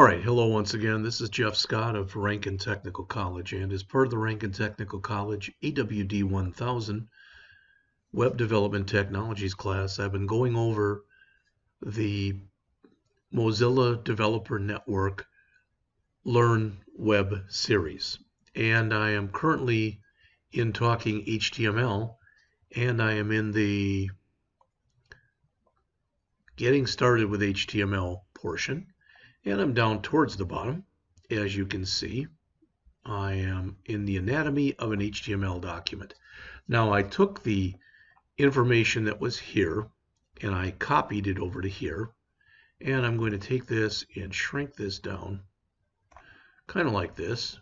All right, hello once again. This is Jeff Scott of Rankin Technical College, and as part of the Rankin Technical College EWD 1000 Web Development Technologies class, I've been going over the Mozilla Developer Network Learn Web series, and I am currently in Talking HTML, and I am in the Getting Started with HTML portion. And I'm down towards the bottom. As you can see, I am in the anatomy of an HTML document. Now I took the information that was here and I copied it over to here. And I'm going to take this and shrink this down, kind of like this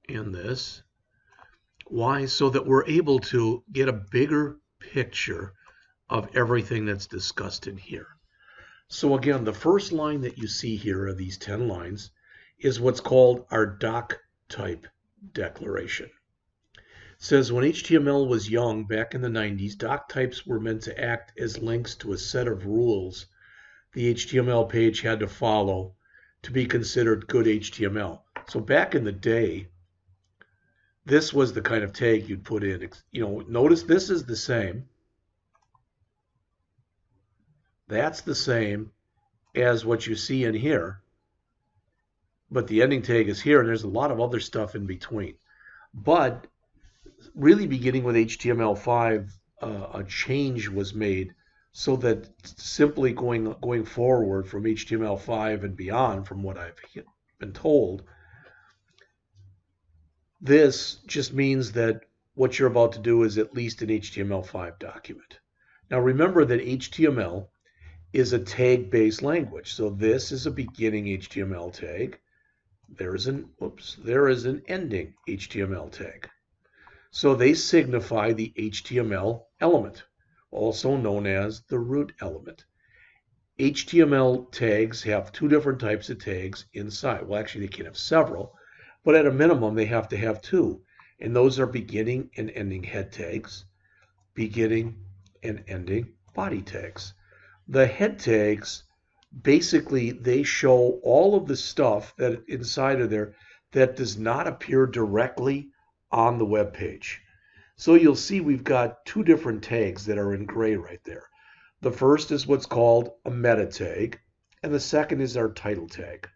and this. Why? So that we're able to get a bigger picture of everything that's discussed in here. So again, the first line that you see here of these 10 lines is what's called our doc type declaration. It says when HTML was young back in the 90s, doc types were meant to act as links to a set of rules the HTML page had to follow to be considered good HTML. So back in the day, this was the kind of tag you'd put in. Notice this is the same. That's the same as what you see in here, but the ending tag is here, and there's a lot of other stuff in between. But really beginning with HTML5, a change was made so that simply going forward from HTML5 and beyond, from what I've been told, this just means that what you're about to do is at least an HTML5 document. Now remember that HTML is a tag-based language. So this is a beginning HTML tag. There is an ending HTML tag. So they signify the HTML element, also known as the root element. HTML tags have two different types of tags inside. Well, actually, they can have several, but at a minimum, they have to have two. And those are beginning and ending head tags, beginning and ending body tags. The head tags, basically, they show all of the stuff that inside of there that does not appear directly on the web page. So you'll see we've got two different tags that are in gray right there. The first is what's called a meta tag, and the second is our title tag.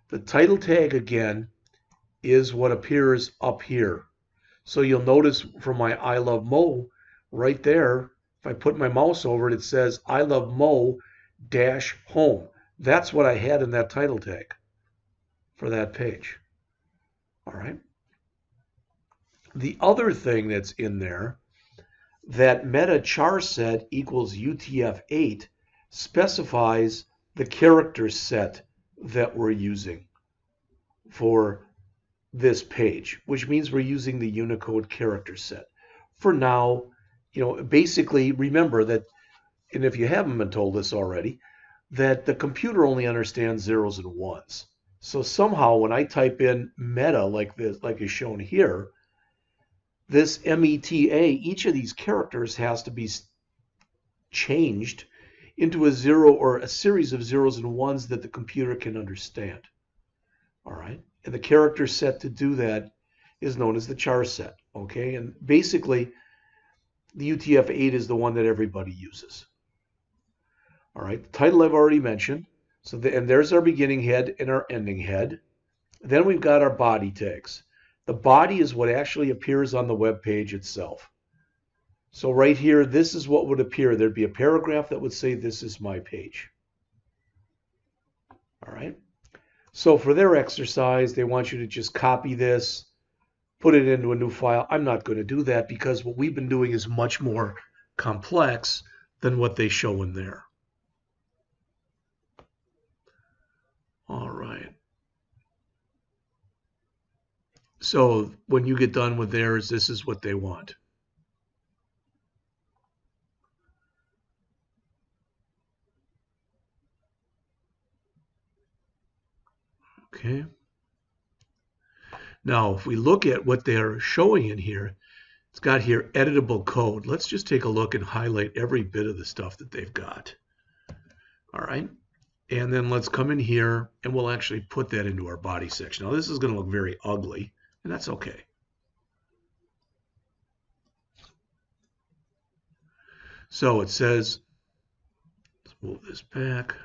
The title tag, again, is what appears up here. So you'll notice from my I Love Mo right there, if I put my mouse over it, it says I Love Mo -home. That's what I had in that title tag for that page. All right. The other thing that's in there, that meta char set equals UTF-8 specifies the character set that we're using for this page, which means we're using the Unicode character set. For now, basically remember that, and if you haven't been told this already, that the computer only understands zeros and ones. So somehow when I type in meta like this, like is shown here, this META, each of these characters has to be changed into a zero or a series of zeros and ones that the computer can understand. All right, and the character set to do that is known as the char set. Okay, and basically the UTF-8 is the one that everybody uses. All right, the title I've already mentioned. So and there's our beginning head and our ending head. Then we've got our body tags. The body is what actually appears on the web page itself. So right here, this is what would appear. There'd be a paragraph that would say, this is my page. All right. So for their exercise, they want you to just copy this, put it into a new file. I'm not going to do that because what we've been doing is much more complex than what they show in there. All right. So when you get done with theirs, this is what they want. Okay. Now, if we look at what they're showing in here, it's got here editable code. Let's just take a look and highlight every bit of the stuff that they've got. All right. And then let's come in here and we'll actually put that into our body section. Now this is going to look very ugly, and that's okay. So it says, let's move this back.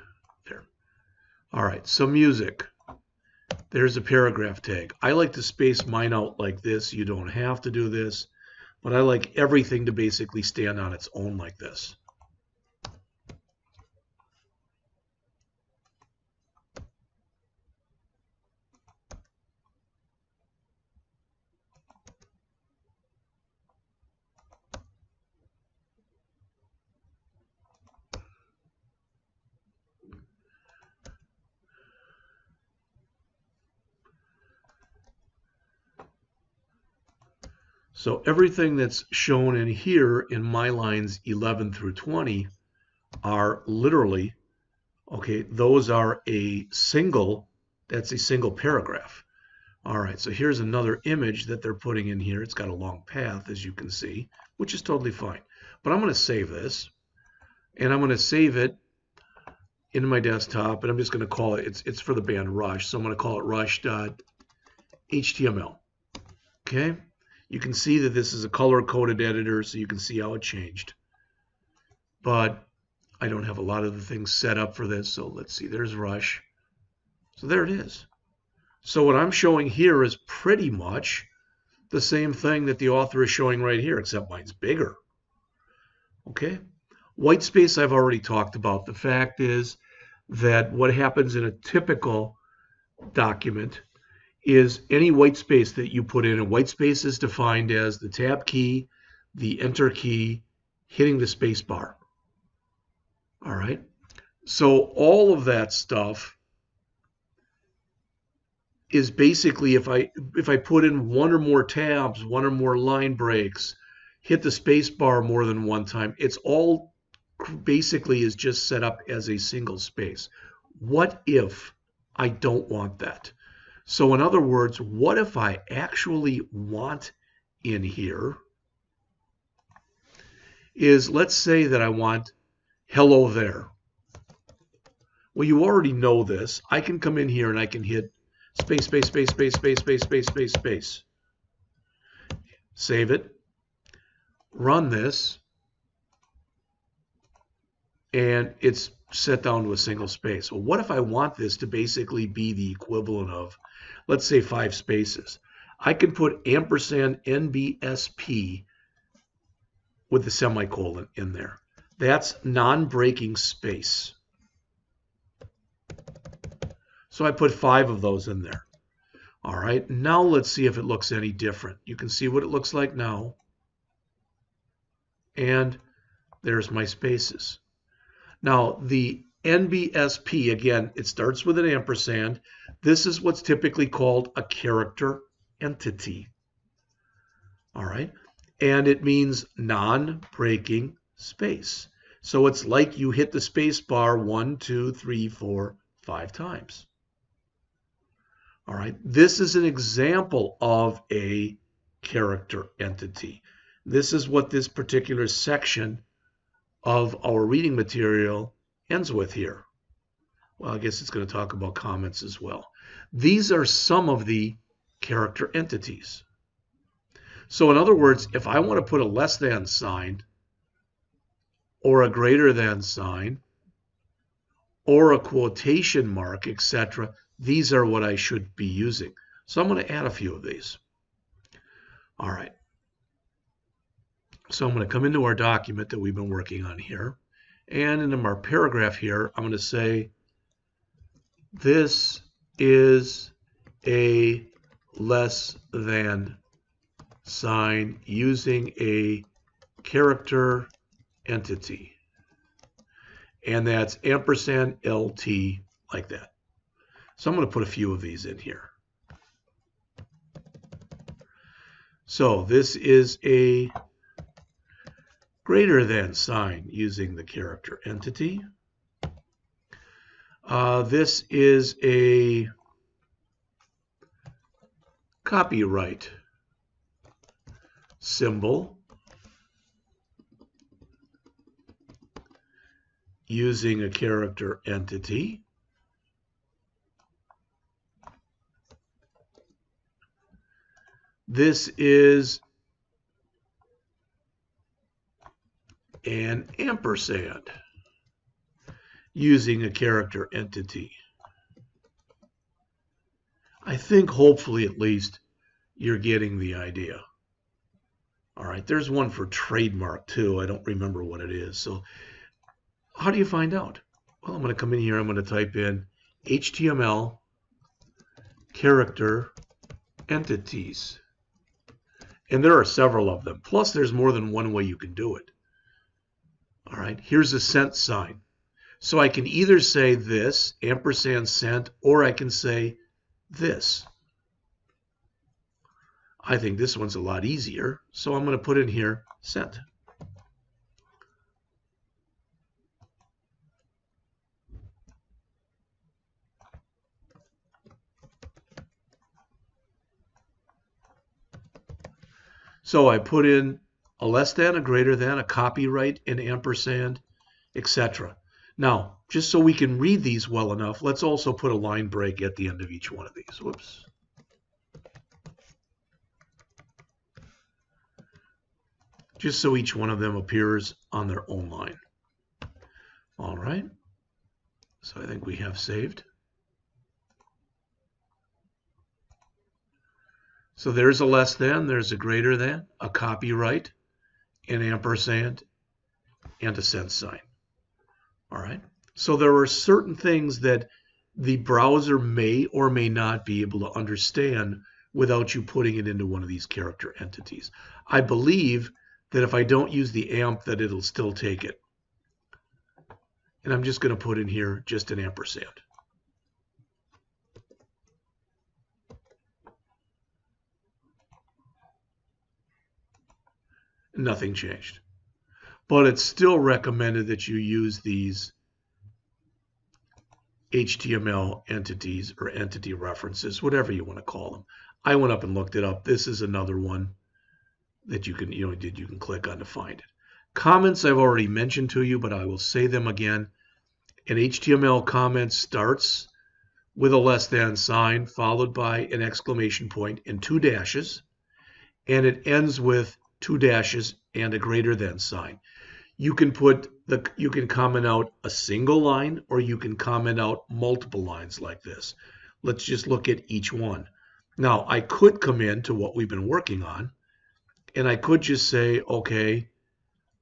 There. All right, so music. There's a paragraph tag. I like to space mine out like this. You don't have to do this, but I like everything to basically stand on its own like this. So everything that's shown in here in my lines 11 through 20 are literally, okay, those are that's a single paragraph. All right, so here's another image that they're putting in here. It's got a long path, as you can see, which is totally fine. But I'm going to save this, and I'm going to save it into my desktop, and I'm just going to call it, it's for the band Rush, so I'm going to call it rush.html. Okay? You can see that this is a color-coded editor, so you can see how it changed. But I don't have a lot of the things set up for this, so let's see. There's Rush. So there it is. So what I'm showing here is pretty much the same thing that the author is showing right here, except mine's bigger. Okay? White space I've already talked about. The fact is that what happens in a typical document is any white space that you put in, a white space is defined as the tab key, the enter key, hitting the space bar. All right. So all of that stuff is basically if I put in one or more tabs, one or more line breaks, hit the space bar more than one time, it's all basically is just set up as a single space. What if I don't want that? So in other words, what if I actually want in here is, let's say that I want hello there. Well, you already know this. I can come in here and I can hit space, space, space, space, space, space, space, space, space. Save it. Run this. And it's set down to a single space. Well, what if I want this to basically be the equivalent of, let's say, 5 spaces? I can put ampersand NBSP with the semicolon in there. That's non-breaking space. So I put 5 of those in there. All right, now let's see if it looks any different. You can see what it looks like now. And there's my spaces. Now, the NBSP, again, it starts with an ampersand. This is what's typically called a character entity. All right, and it means non-breaking space. So it's like you hit the space bar 1, 2, 3, 4, 5 times. All right, this is an example of a character entity. This is what this particular section of our reading material ends with here. Well, I guess it's going to talk about comments as well. These are some of the character entities. So in other words, if I want to put a less than sign or a greater than sign or a quotation mark, etc., these are what I should be using. So I'm going to add a few of these. All right. So I'm going to come into our document that we've been working on here. And in our paragraph here, I'm going to say, this is a less than sign using a character entity. And that's ampersand LT, like that. So I'm going to put a few of these in here. So this is a greater than sign using the character entity. This is a copyright symbol using a character entity. This is an ampersand using a character entity. I think hopefully at least you're getting the idea. All right, there's one for trademark too. I don't remember what it is. So how do you find out? Well, I'm going to come in here. I'm going to type in HTML character entities. And there are several of them. Plus, there's more than one way you can do it. All right, here's a cent sign. So I can either say this, ampersand cent, or I can say this. I think this one's a lot easier, so I'm going to put in here cent. So I put in a less than, a greater than, a copyright, an ampersand, etc. Now, just so we can read these well enough, let's also put a line break at the end of each one of these. Whoops. Just so each one of them appears on their own line. All right. So I think we have saved. So there's a less than, there's a greater than, a copyright, an ampersand, and a cent sign. All right. So there are certain things that the browser may or may not be able to understand without you putting it into one of these character entities. I believe that if I don't use the amp, that it'll still take it. And I'm just going to put in here just an ampersand. Nothing changed. But it's still recommended that you use these HTML entities or entity references, whatever you want to call them. I went up and looked it up. This is another one that you can, you can click on to find it. Comments I've already mentioned to you, but I will say them again. An HTML comment starts with a less than sign followed by an exclamation point and 2 dashes, and it ends with 2 dashes and a greater than sign. You can comment out a single line, or you can comment out multiple lines like this. Let's just look at each one. Now, I could come into what we've been working on, and I could just say, okay,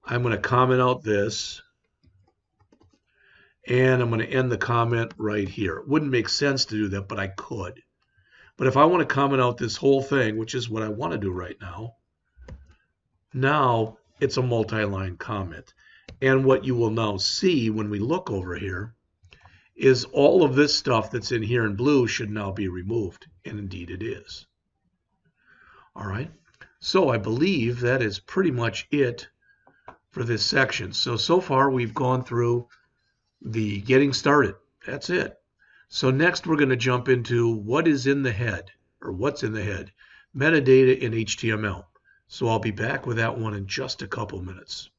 I'm going to comment out this, and I'm going to end the comment right here. It wouldn't make sense to do that, but I could. But if I want to comment out this whole thing, which is what I want to do right now, now it's a multi-line comment. And what you will now see when we look over here is all of this stuff that's in here in blue should now be removed. And indeed it is. All right. So I believe that is pretty much it for this section. So far we've gone through the getting started. That's it. So next we're going to jump into what is in the head, or what's in the head, metadata in HTML. So I'll be back with that one in just a couple minutes.